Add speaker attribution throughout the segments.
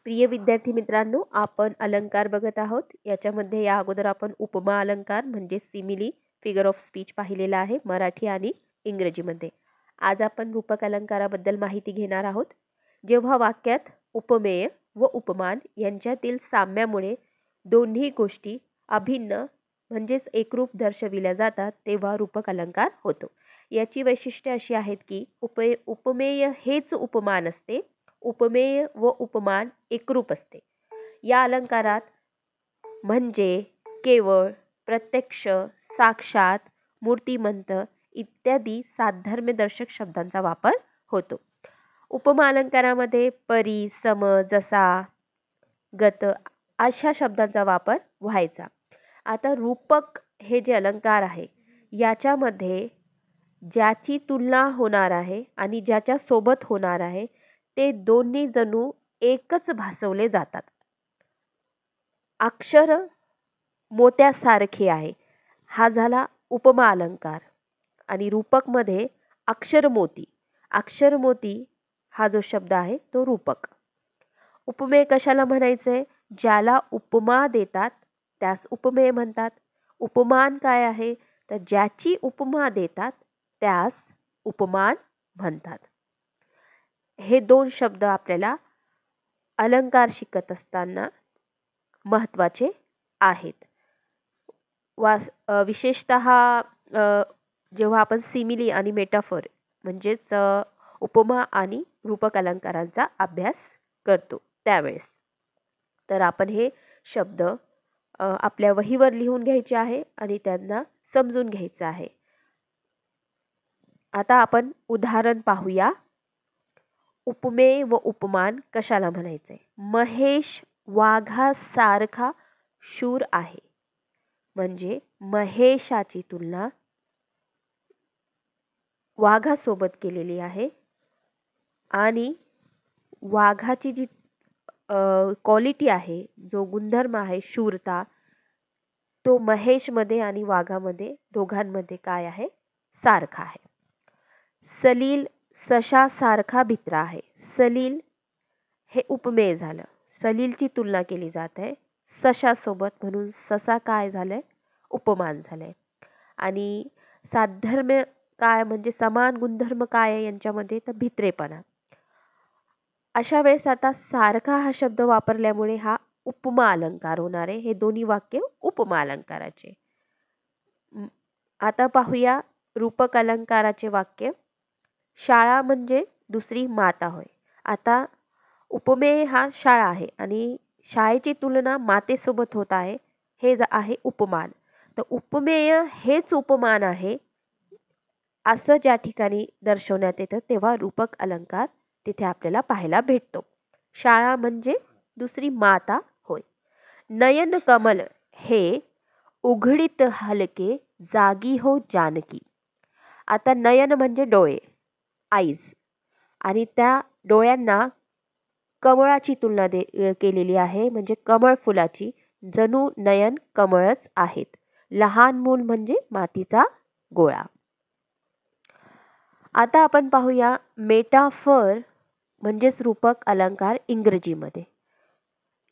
Speaker 1: प्रिय विद्यार्थी मित्रांनो, आपण अलंकार बघत आहोत. याच्यामध्ये या अगोदर आपण उपमा अलंकार म्हणजे सिमिली, फिगर ऑफ स्पीच पाहिलेला आहे मराठी आणि इंग्रजीमध्ये. आज आपण रूपक अलंकाराबद्दल माहिती घेणार आहोत. जेव्हा वाक्यात उपमेय व उपमान यांच्यातील साम्यामुळे दोन्ही गोष्टी अभिन्न म्हणजेच एकरूप दर्शविल्या जातात तेव्हा रूपक अलंकार होतो. याची वैशिष्ट्ये अशी आहेत की उपमेय हेच उपमान असते, उपमेय व उपमान एकरूप असते. या अलंकारात म्हणजे, केवळ, प्रत्यक्ष, साक्षात, मूर्तिमंत इत्यादी साधर्म्यदर्शक शब्दांचा वापर होतो. उपमा अलंकारामध्ये परी, सम, जसा, गत अशा शब्दांचा वापर व्हायचा. आता रूपक हे जे अलंकार आहे याच्यामध्ये ज्याची तुलना होणार आहे आणि ज्याच्या सोबत होणार आहे ते दोन्ही जणू एकच भासवले जातात. अक्षर मोत्यासारखे आहे हा झाला उपमा अलंकार. आणि रूपकमध्ये अक्षर मोती हा जो शब्द आहे तो रूपक. उपमेय कशाला म्हणायचंय? ज्याला उपमा देतात त्यास उपमेय म्हणतात. उपमान काय आहे? तर ज्याची उपमा देतात त्यास उपमान म्हणतात. हे दोन शब्द आपल्याला अलंकार शिकत असताना महत्त्वाचे आहेत. विशेषतः जेव्हा आपण सिमिली आणि मेटाफर म्हणजेच उपमा आणि रूपक अलंकारांचा अभ्यास करतो त्यावेळेस तर आपण हे शब्द आपल्या वहीवर लिहून घ्यायचे आहे आणि त्यांना समजून घ्यायचं आहे. आता आपण उदाहरण पाहूया. उपमेय व उपमान कशाला म्हणायचे? महेश वाघासारखा शूर आहे. म्हणजे महेशाची तुलना वाघासोबत केलेली आहे आणि वाघाची जी क्वालिटी आहे, जो गुणधर्म आहे शूरता, तो महेशमध्ये आणि वाघामध्ये दोघांमध्ये काय आहे? सारखा आहे. सलील सशासारखा भित्रा आहे. सलील हे उपमेय झालं. सलीलची तुलना केली जात आहे सशासोबत म्हणून ससा काय झालंय? उपमान झालंय. आणि साधर्म्य काय म्हणजे समान गुणधर्म काय आहे यांच्यामध्ये? तर भित्रेपणा. अशा वेळेस आता सारखा हा शब्द वापरल्यामुळे हा उपमा अलंकार होणार आहे. हे दोन्ही वाक्य उपमा अलंकाराचे. आता पाहूया रूपक अलंकाराचे वाक्य. शाळा म्हणजे दुसरी माता होय. आता उपमेय हा शाळा आहे आणि शाळेची तुलना मातेसोबत होत आहे. हे आहे उपमान. तर उपमेय हेच उपमान आहे असं ज्या ठिकाणी दर्शवण्यात येतं तेव्हा रूपक अलंकार तिथे आपल्याला पाहायला भेटतो. शाळा म्हणजे दुसरी माता होय. नयन कमल हे उघडीत हलके जागी हो जानकी. आता नयन म्हणजे डोळे, आईज, आणि त्या डोळ्यांना कमळाची तुलना केलेली आहे म्हणजे कमळ फुलाची. जणू नयन कमळच आहेत. लहान मूल म्हणजे मातीचा गोळा. आता आपण पाहूया मेटाफर म्हणजेच रूपक अलंकार इंग्रजीमध्ये.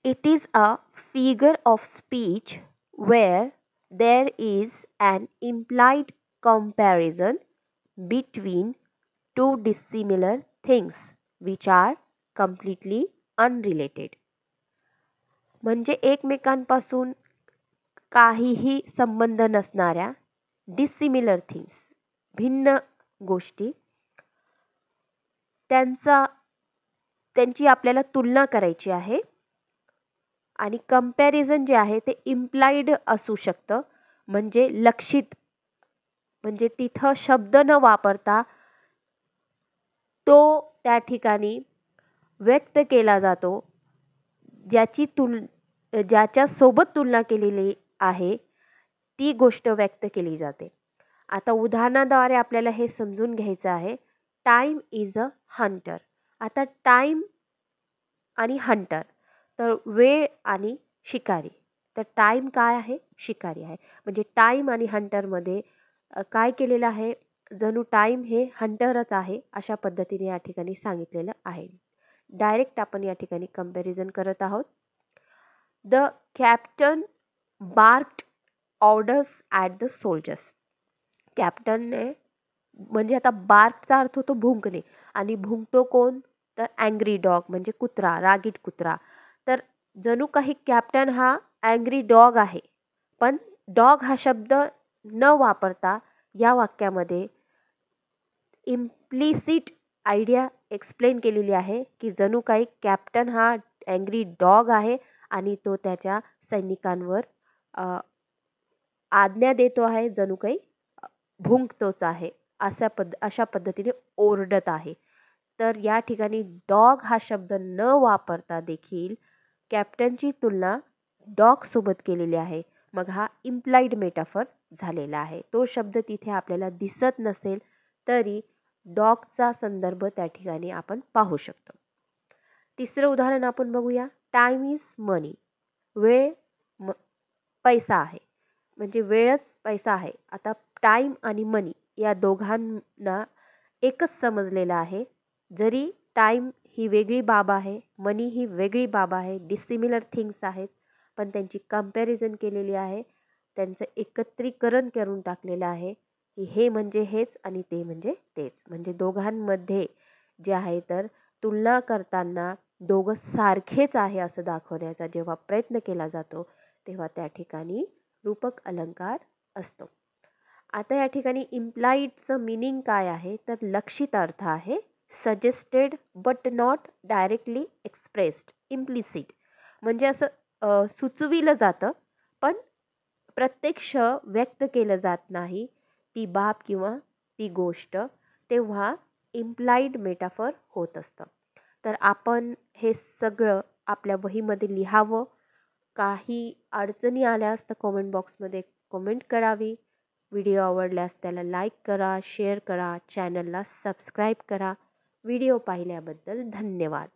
Speaker 1: It is a figure of speech where there is an implied comparison between two dissimilar things which are completely unrelated. म्हणजे एकमेकांपासून काहीही संबंध नसणाऱ्या डिसिमिलर थिंग्स, भिन्न गोष्टी, त्यांची आपल्याला तुलना करायची आहे. आणि कंपॅरिझन जे आहे ते इम्प्लाइड असू शकतं म्हणजे लक्षित, म्हणजे तिथं शब्द न वापरता तो त्या ठिकाणी व्यक्त केला जातो. ज्याच्या सोबत तुलना केलेली आहे ती गोष्ट व्यक्त केली जाते. आता उदाहरणाद्वारे आपल्याला हे समजून घ्यायचं आहे. Time is a Hunter. आता टाइम आणि हंटर तर वेळ आणि शिकारी. तर टाइम काय आहे? शिकारी आहे. म्हणजे टाइम आणि हंटरमध्ये काय केलेलं आहे? जणू टाइम हे हंटरच आहे अशा पद्धतीने या ठिकाणी सांगितलेलं आहे. डायरेक्ट आपण या ठिकाणी कंपॅरिझन करत आहोत. The captain barked orders at the soldiers. कॅप्टनने म्हणजे आता बार्कचा अर्थ होतो भुंकणे आणि भुंकतो कोण, तर अँग्री डॉग म्हणजे कुत्रा, रागीट कुत्रा. तर जणू काही कॅप्टन हा अँग्री डॉग आहे. पण डॉग हा शब्द न वापरता या वाक्यामध्ये इम्प्लिसिट आयडिया एक्सप्लेन केलेली आहे की जणू काही कॅप्टन हा अँग्री डॉग आहे आणि तो त्याच्या सैनिकांवर आज्ञा देतो आहे, जणू काही भुंकतोच आहे, अशा पद्धतीने ओरडत आहे. तर या ठिकाणी डॉग हा शब्द न वापरता देखील कॅप्टनची तुलना डॉग सोबत केलेली आहे. मग हा इम्प्लाइड मेटाफर झालेला आहे. तो शब्द तिथे आपल्याला दिसत नसेल तरी डॉगचा संदर्भ त्या ठिकाणी आपण पाहू शकतो. तिसरं उदाहरण आपण बघूया. टाइम इज मनी. वेळ पैसा आहे. म्हणजे वेळच पैसा आहे. आता टाइम आणि मनी या दोघांना एकच समजलेलं आहे. जरी टाइम ही वेगळी बाब आहे, मनी ही वेगळी बाब आहे, डिसिमिलर थिंग्स आहेत, पण त्यांची कंपॅरिझन केलेली आहे. त्यांचं एकत्रीकरण करून टाकलेलं आहे की हे म्हणजे हेच आणि ते म्हणजे तेच. म्हणजे दोघांमध्ये जे आहे तर तुलना करताना दोघं सारखेच आहे असं दाखवण्याचा जेव्हा प्रयत्न केला जातो तेव्हा त्या ठिकाणी रूपक अलंकार असतो. आता या ठिकाणी इम्प्लाइडचं मिनिंग काय आहे तर लक्षित अर्थ आहे. Suggested but not directly expressed. Implicit म्हणजे असं सुचविलं जातं पण प्रत्यक्ष व्यक्त केलं जात नाही ती बाब किंवा ती गोष्ट, तेव्हा इम्प्लाइड मेटाफर होत असतं. तर आपण हे सगळं आपल्या वहीमध्ये लिहावं. काही अडचणी आल्यास तर कॉमेंट बॉक्समध्ये कमेंट करावी. व्हिडिओ आवडल्यास त्याला लाईक करा, शेअर करा, चॅनलला सबस्क्राईब करा. व्हिडिओ पाहिल्याबद्दल धन्यवाद.